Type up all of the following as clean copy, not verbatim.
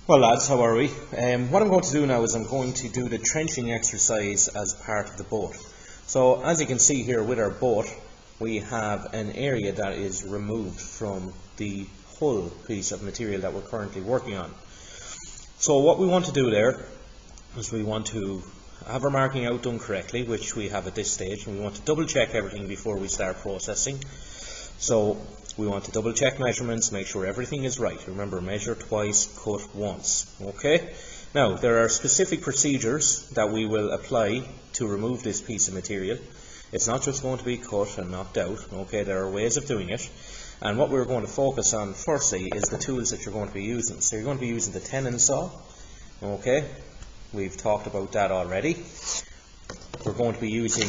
Well lads, how are we? What I'm going to do now is I'm going to do the trenching exercise as part of the boat. So as you can see here with our boat, we have an area that is removed from the hull piece of material that we're currently working on. So what we want to do there is we want to have our marking out done correctly, which we have at this stage, and we want to double check everything before we start processing. So we want to double check measurements, make sure everything is right. Remember, measure twice, cut once. Okay? Now, there are specific procedures that we will apply to remove this piece of material. It's not just going to be cut and knocked out. Okay, there are ways of doing it. And what we're going to focus on firstly is the tools that you're going to be using. So you're going to be using the tenon saw. Okay, we've talked about that already. We're going to be using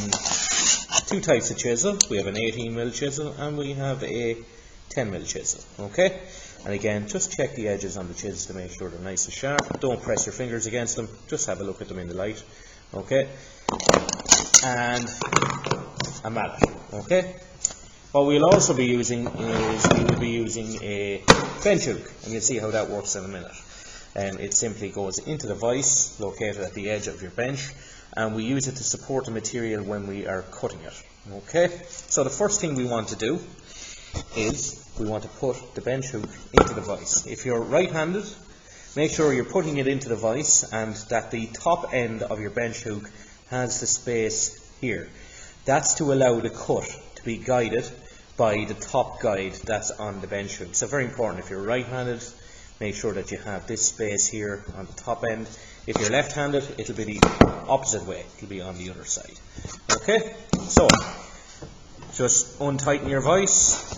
two types of chisel. We have an 18mm chisel and we have a 10mm chisel. Okay, and again, just check the edges on the chisels to make sure they're nice and sharp. Don't press your fingers against them, just have a look at them in the light. Okay, and a mallet. Okay, what we'll also be using is we will be using a bench hook, and you'll see how that works in a minute. It simply goes into the vise located at the edge of your bench, and we use it to support the material when we are cutting it. Okay, so the first thing we want to do is we want to put the bench hook into the vise. If you're right-handed, make sure you're putting it into the vise and that the top end of your bench hook has the space here. That's to allow the cut to be guided by the top guide that's on the bench hook. So very important, if you're right-handed, make sure that you have this space here on the top end. If you're left-handed, it'll be the opposite way, it'll be on the other side. Okay, so just untighten your vise,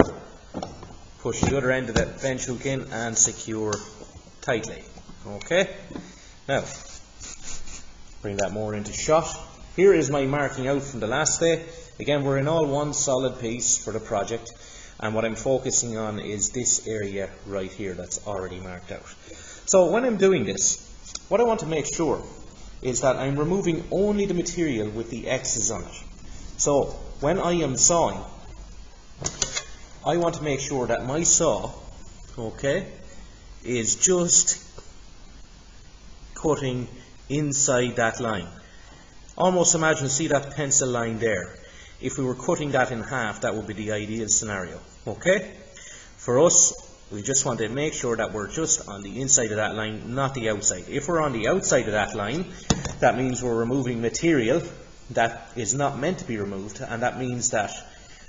push the other end of the bench hook in and secure tightly. Okay, now bring that more into shot. Here is my marking out from the last day. Again, we're in all one solid piece for the project, and what I'm focusing on is this area right here that's already marked out. So when I'm doing this, what I want to make sure is that I'm removing only the material with the X's on it. So when I am sawing, I want to make sure that my saw, okay, is just cutting inside that line. Almost imagine, see that pencil line there. If we were cutting that in half, that would be the ideal scenario. Okay? For us, we just want to make sure that we're just on the inside of that line, not the outside. If we're on the outside of that line, that means we're removing material that is not meant to be removed, and that means that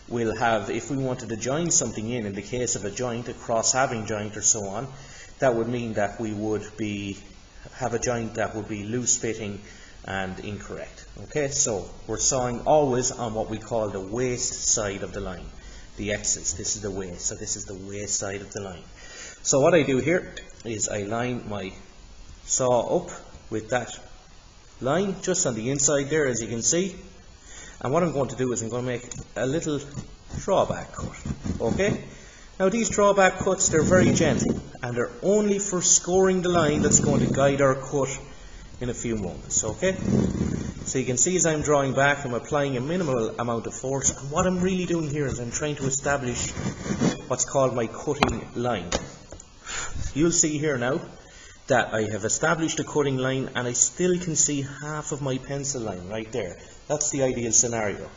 we'll have, if we wanted to join something in the case of a joint, a cross-halving joint or so on, that would mean that we would have a joint that would be loose-fitting and incorrect. Okay, so we're sawing always on what we call the waist side of the line. The X's, this is the waist, so this is the waist side of the line. So what I do here is I line my saw up with that line just on the inside there, as you can see. And what I'm going to do is I'm going to make a little drawback cut. Okay? Now these drawback cuts, they're very gentle, and they're only for scoring the line that's going to guide our cut in a few moments. Okay? So you can see as I'm drawing back, I'm applying a minimal amount of force, and what I'm really doing here is I'm trying to establish what's called my cutting line. You'll see here now that I have established a cutting line, and I still can see half of my pencil line right there. That's the ideal scenario.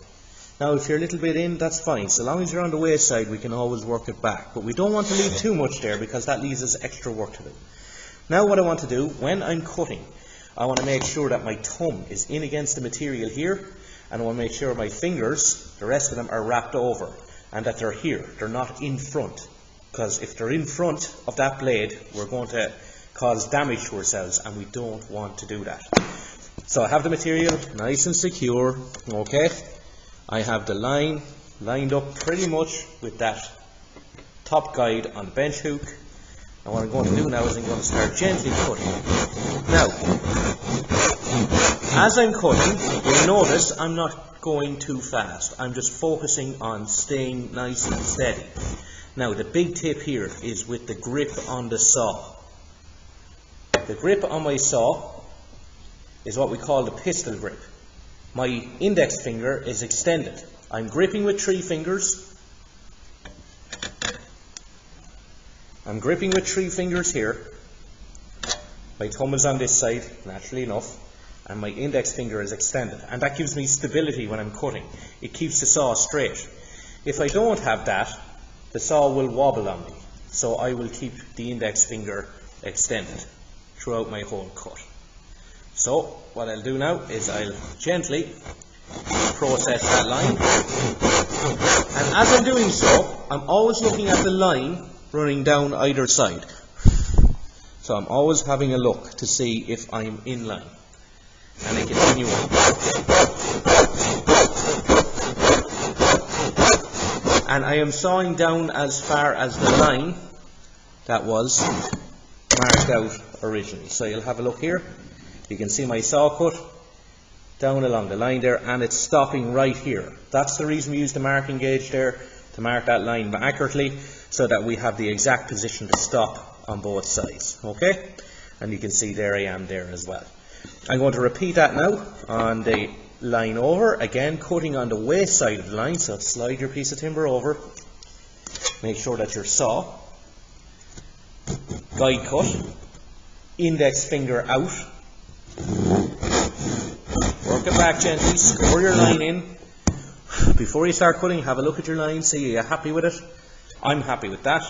Now if you're a little bit in, that's fine. So long as you're on the waist side, we can always work it back. But we don't want to leave too much there, because that leaves us extra work to do. Now what I want to do, when I'm cutting, I want to make sure that my thumb is in against the material here, and I want to make sure my fingers, the rest of them, are wrapped over, and that they're here, they're not in front. Because if they're in front of that blade, we're going to cause damage to ourselves, and we don't want to do that. So I have the material nice and secure. Okay, I have the line lined up pretty much with that top guide on the bench hook, and what I'm going to do now is I'm going to start gently cutting. Now, as I'm cutting, you'll notice I'm not going too fast. I'm just focusing on staying nice and steady. Now the big tip here is with the grip on the saw. The grip on my saw is what we call the pistol grip. My index finger is extended. I'm gripping with 3 fingers. I'm gripping with 3 fingers here, My thumb is on this side, naturally enough, and my index finger is extended, and that gives me stability when I'm cutting. It keeps the saw straight. If I don't have that, the saw will wobble on me, so I will keep the index finger extended throughout my whole cut. So what I'll do now is I'll gently process that line, and as I'm doing so, I'm always looking at the line running down either side. So I'm always having a look to see if I'm in line, and I continue on. And I am sawing down as far as the line that was marked out originally. So you'll have a look here. You can see my saw cut down along the line there, and it's stopping right here. That's the reason we use the marking gauge there, to mark that line accurately, so that we have the exact position to stop on both sides. Okay? And you can see there I am there as well. I'm going to repeat that now on the line over, again cutting on the waist side of the line. So slide your piece of timber over, make sure that your saw, guide cut, index finger out, work it back gently, score your line in. Before you start cutting, have a look at your line, see are you happy with it. I'm happy with that.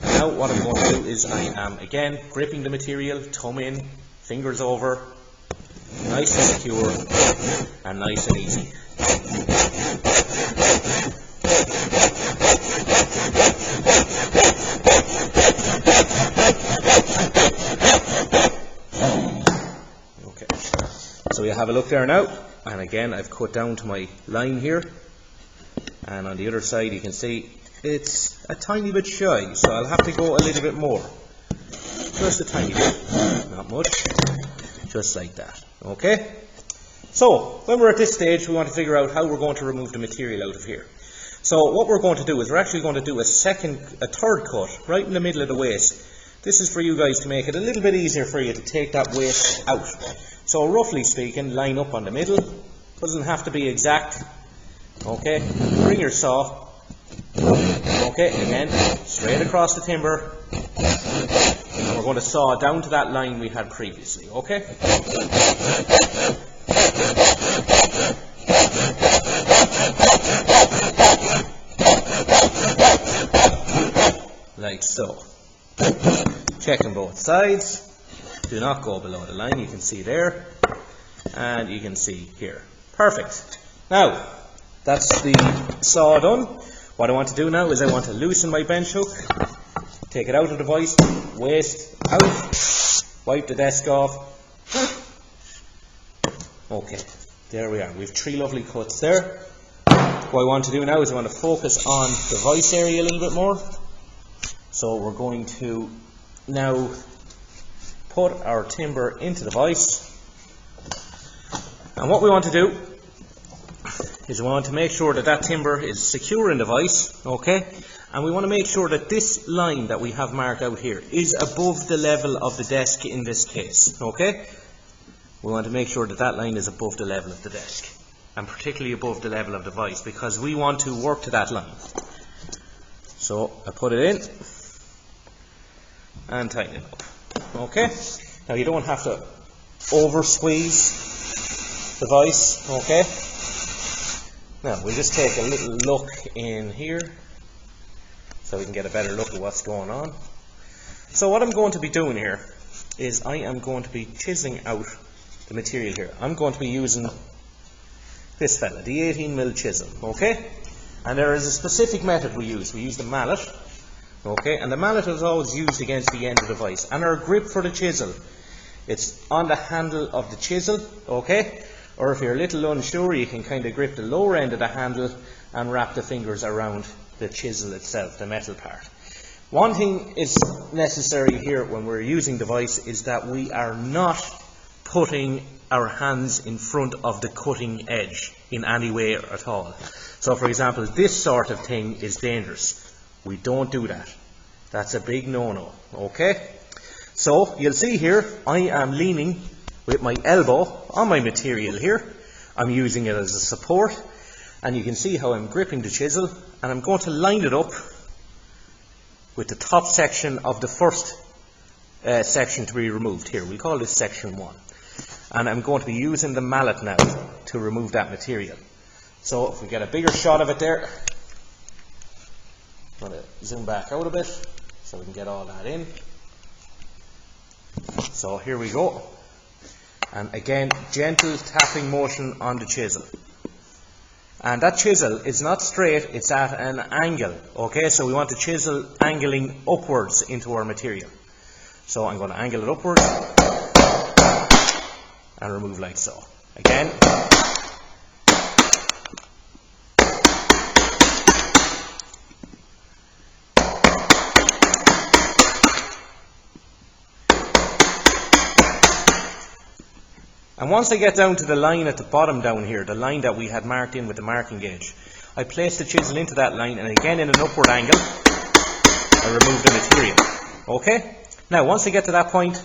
Now what I'm going to do is I am again gripping the material, thumb in, fingers over, nice and secure and nice and easy. Okay, so you have a look there now, and again I've cut down to my line here, and on the other side you can see it's a tiny bit shy, so I'll have to go a little bit more, just a tiny bit, not much, just like that. Okay, so when we're at this stage we want to figure out how we're going to remove the material out of here. So what we're going to do is we're actually going to do a third cut right in the middle of the waist. This is for you guys to make it a little bit easier for you to take that waist out. So roughly speaking, line up on the middle, doesn't have to be exact. Okay, bring your saw, okay, again, straight across the timber, and we're going to saw down to that line we had previously, okay? Like so. Checking both sides. Do not go below the line, you can see there, and you can see here. Perfect. Now, that's the saw done. What I want to do now is I want to loosen my bench hook, take it out of the vise, waist out, wipe the desk off. Okay, there we are. We have 3 lovely cuts there. What I want to do now is I want to focus on the vise area a little bit more. So we're going to now put our timber into the vise. And what we want to do is we want to make sure that that timber is secure in the vise, okay? And we want to make sure that this line that we have marked out here is above the level of the desk in this case, okay? We want to make sure that that line is above the level of the desk, and particularly above the level of the vise, because we want to work to that line. So I put it in and tighten it up, okay? Now you don't have to over squeeze the vise, okay? Now we'll just take a little look in here so we can get a better look at what's going on. So what I'm going to be doing here is I am going to be chiseling out the material here. I'm going to be using this fella, the 18mm chisel, okay? And there is a specific method we use. We use the mallet, okay? And the mallet is always used against the end of the vise. And our grip for the chisel, it's on the handle of the chisel, okay? Or if you're a little unsure, you can kind of grip the lower end of the handle and wrap the fingers around the chisel itself, the metal part. One thing is necessary here when we're using the vise is that we are not putting our hands in front of the cutting edge in any way at all. So for example, this sort of thing is dangerous. We don't do that. That's a big no-no, okay? So you'll see here, I am leaning with my elbow on my material here. I'm using it as a support, and you can see how I'm gripping the chisel, and I'm going to line it up with the top section of the first section to be removed here. We'll call this section 1. And I'm going to be using the mallet now to remove that material. So if we get a bigger shot of it there, I'm going to zoom back out a bit so we can get all that in. So here we go. And again, gentle tapping motion on the chisel. And that chisel is not straight, it's at an angle. Okay, so we want the chisel angling upwards into our material. So I'm going to angle it upwards and remove like so. Again. And once I get down to the line at the bottom down here, the line that we had marked in with the marking gauge, I place the chisel into that line, and again in an upward angle, I remove the material. Okay? Now once I get to that point,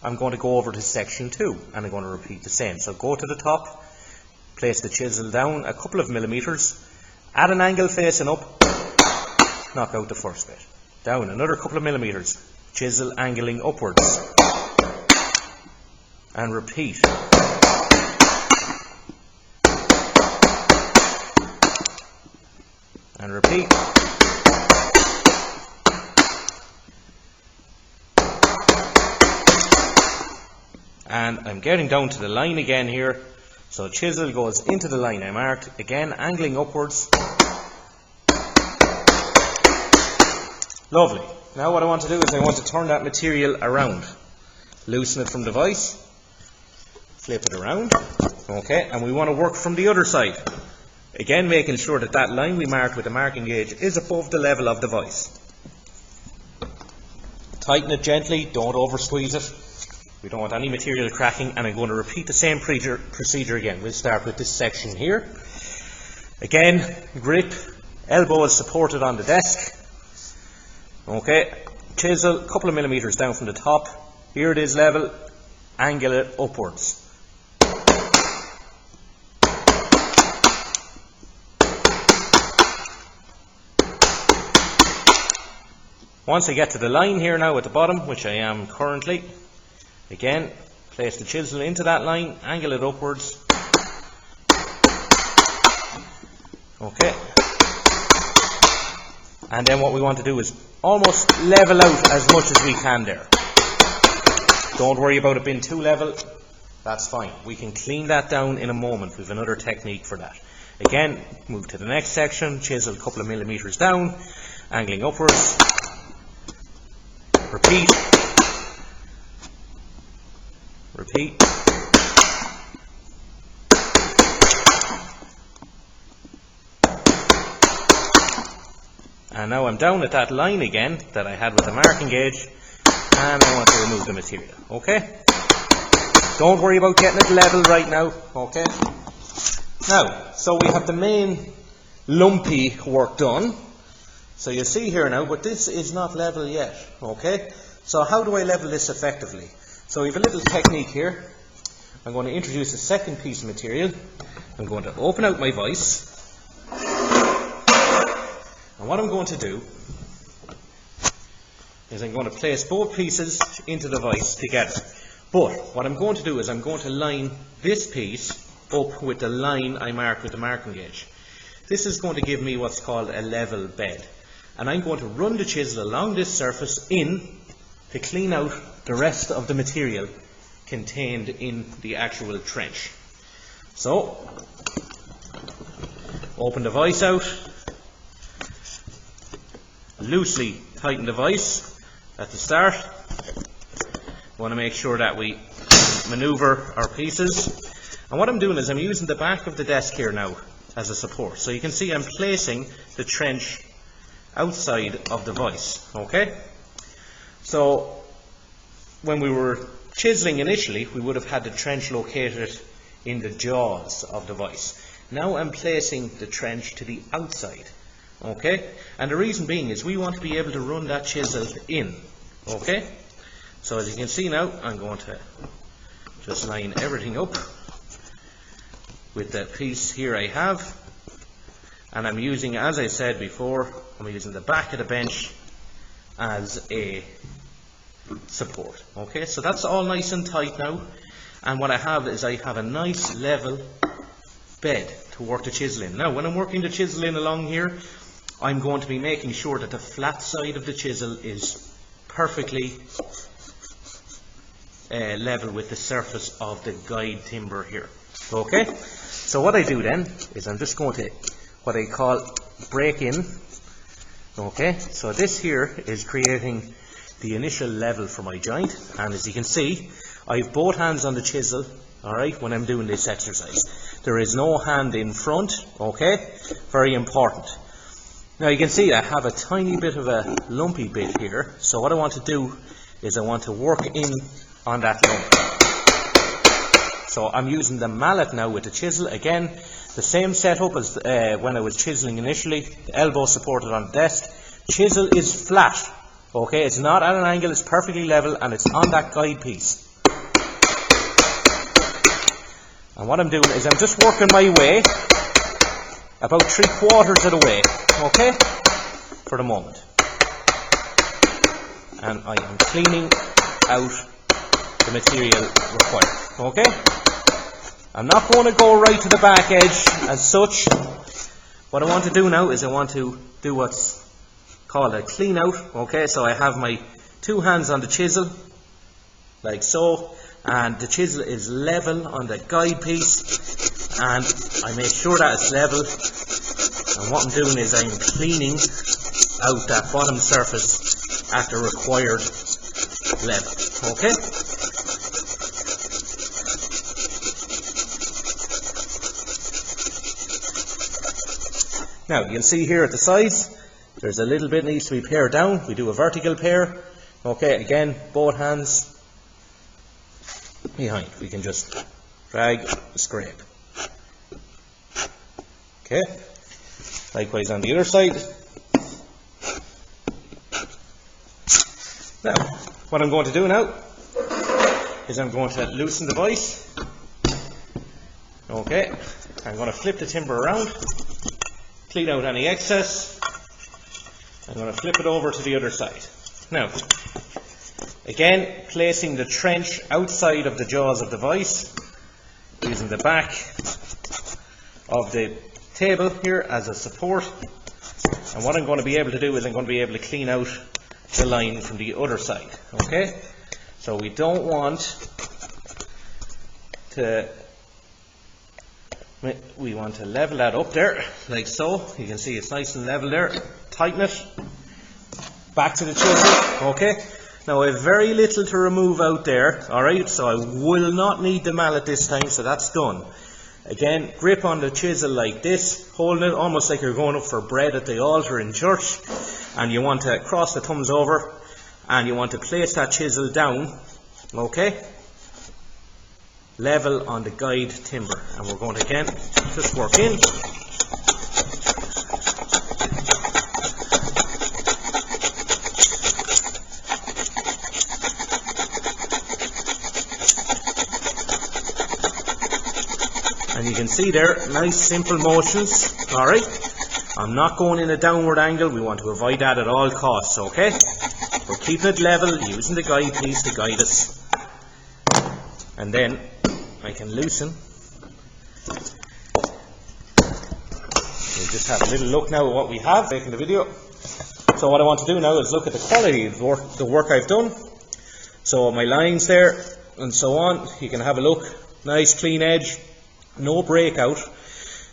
I'm going to go over to section 2, and I'm going to repeat the same. So go to the top, place the chisel down a couple of millimeters, at an angle facing up, knock out the first bit. Down another couple of millimeters, chisel angling upwards, and repeat. And repeat. And I'm getting down to the line again here. So chisel goes into the line I marked, again angling upwards. Lovely. Now what I want to do is I want to turn that material around. Loosen it from the vise. Flip it around. Okay, and we want to work from the other side. Again, making sure that that line we marked with the marking gauge is above the level of the vise. Tighten it gently, don't over squeeze it. We don't want any material cracking, and I'm going to repeat the same procedure again. We'll start with this section here. Again, grip, elbow is supported on the desk. Okay, chisel, a couple of millimeters down from the top. Here it is level, angle it upwards. Once I get to the line here now at the bottom, which I am currently, again, place the chisel into that line, angle it upwards. Okay. And then what we want to do is almost level out as much as we can there. Don't worry about it being too level, that's fine. We can clean that down in a moment. We have another technique for that. Again, move to the next section, chisel a couple of millimeters down, angling upwards. Repeat. Repeat. And now I'm down at that line again that I had with the marking gauge, and I want to remove the material. Okay? Don't worry about getting it level right now. Okay? Now, so we have the main lumpy work done. So you see here now, but this is not level yet, okay? So how do I level this effectively? So we have a little technique here. I'm going to introduce a second piece of material. I'm going to open out my vise. And what I'm going to do is I'm going to place both pieces into the vise together. But what I'm going to do is I'm going to line this piece up with the line I marked with the marking gauge. This is going to give me what's called a level bed. And I'm going to run the chisel along this surface in to clean out the rest of the material contained in the actual trench. So, open the vise out, loosely tighten the vise at the start. We want to make sure that we maneuver our pieces. And what I'm doing is I'm using the back of the desk here now as a support. So you can see I'm placing the trench outside of the vise. Okay? So when we were chiseling initially, we would have had the trench located in the jaws of the vise. Now I'm placing the trench to the outside. Okay? And the reason being is we want to be able to run that chisel in. Okay? So as you can see now, I'm going to just line everything up with that piece here I have. And I'm using, as I said before, I'm using the back of the bench as a support. Okay, so that's all nice and tight now, and what I have is I have a nice level bed to work the chisel in. Now when I'm working the chisel in along here, I'm going to be making sure that the flat side of the chisel is perfectly level with the surface of the guide timber here. Okay, so what I do then is I'm just going to what I call break in. Okay, so this here is creating the initial level for my joint, and as you can see, I have both hands on the chisel, alright, when I'm doing this exercise. There is no hand in front, okay, very important. Now you can see I have a tiny bit of a lumpy bit here, so what I want to do is I want to work in on that lump. So I'm using the mallet now with the chisel, again, the same setup as when I was chiseling initially, the elbow supported on the desk. Chisel is flat, okay, it's not at an angle, it's perfectly level, and it's on that guide piece. And what I'm doing is I'm just working my way about 3/4 of the way, okay, for the moment. And I am cleaning out the material required, okay. I'm not going to go right to the back edge as such. What I want to do now is I want to do what's called a clean out, okay. So I have my two hands on the chisel, like so, and the chisel is level on the guide piece, and I make sure that it's level, and what I'm doing is I'm cleaning out that bottom surface at the required level, okay. Now you'll see here at the sides there's a little bit needs to be pared down. We do a vertical pair, okay, again both hands behind, we can just drag, scrape, okay. Likewise on the other side. Now what I'm going to do now is I'm going to loosen the vise, okay. I'm going to flip the timber around, clean out any excess. I'm going to flip it over to the other side. Now again, placing the trench outside of the jaws of the vise, using the back of the table here as a support, and what I'm going to be able to do is I'm going to be able to clean out the line from the other side, okay. So we don't want to, we want to level that up there like so. You can see it's nice and level there. Tighten it back to the chisel, okay. Now I have very little to remove out there, alright, so I will not need the mallet this time, so that's done. Again, grip on the chisel like this, holding it almost like you're going up for bread at the altar in church, and you want to cross the thumbs over, and you want to place that chisel down, okay, level on the guide timber, and we're going to again just work in. And you can see there, nice simple motions, alright. I'm not going in a downward angle, we want to avoid that at all costs, okay. We're keeping it level, using the guide piece to guide us. And then I can loosen. We'll just have a little look now at what we have, making the video. So what I want to do now is look at the quality of the work I've done. So my lines there, and so on, you can have a look, nice clean edge. No breakout.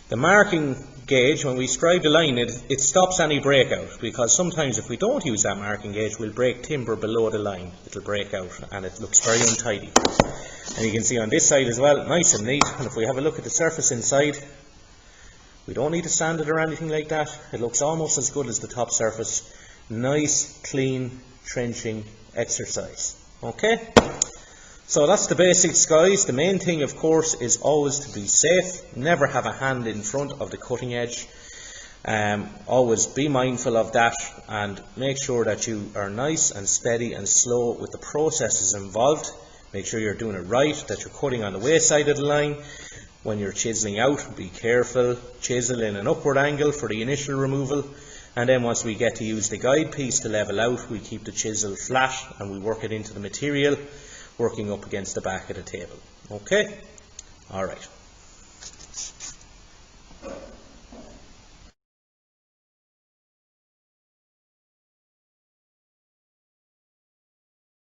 The marking gauge, when we scribe the line, it stops any breakout, because sometimes if we don't use that marking gauge, we'll break timber below the line. It'll break out and it looks very untidy. And you can see on this side as well, nice and neat. And if we have a look at the surface inside, we don't need to sand it or anything like that. It looks almost as good as the top surface. Nice, clean, trenching exercise. Okay? So that's the basics, guys. The main thing, of course, is always to be safe. Never have a hand in front of the cutting edge. Always be mindful of that, and make sure that you are nice and steady and slow with the processes involved. Make sure you're doing it right, that you're cutting on the waist side of the line. When you're chiseling out, be careful. Chisel in an upward angle for the initial removal, And then once we get to use the guide piece to level out, we keep the chisel flat and we work it into the material, working up against the back of the table. Okay? Alright.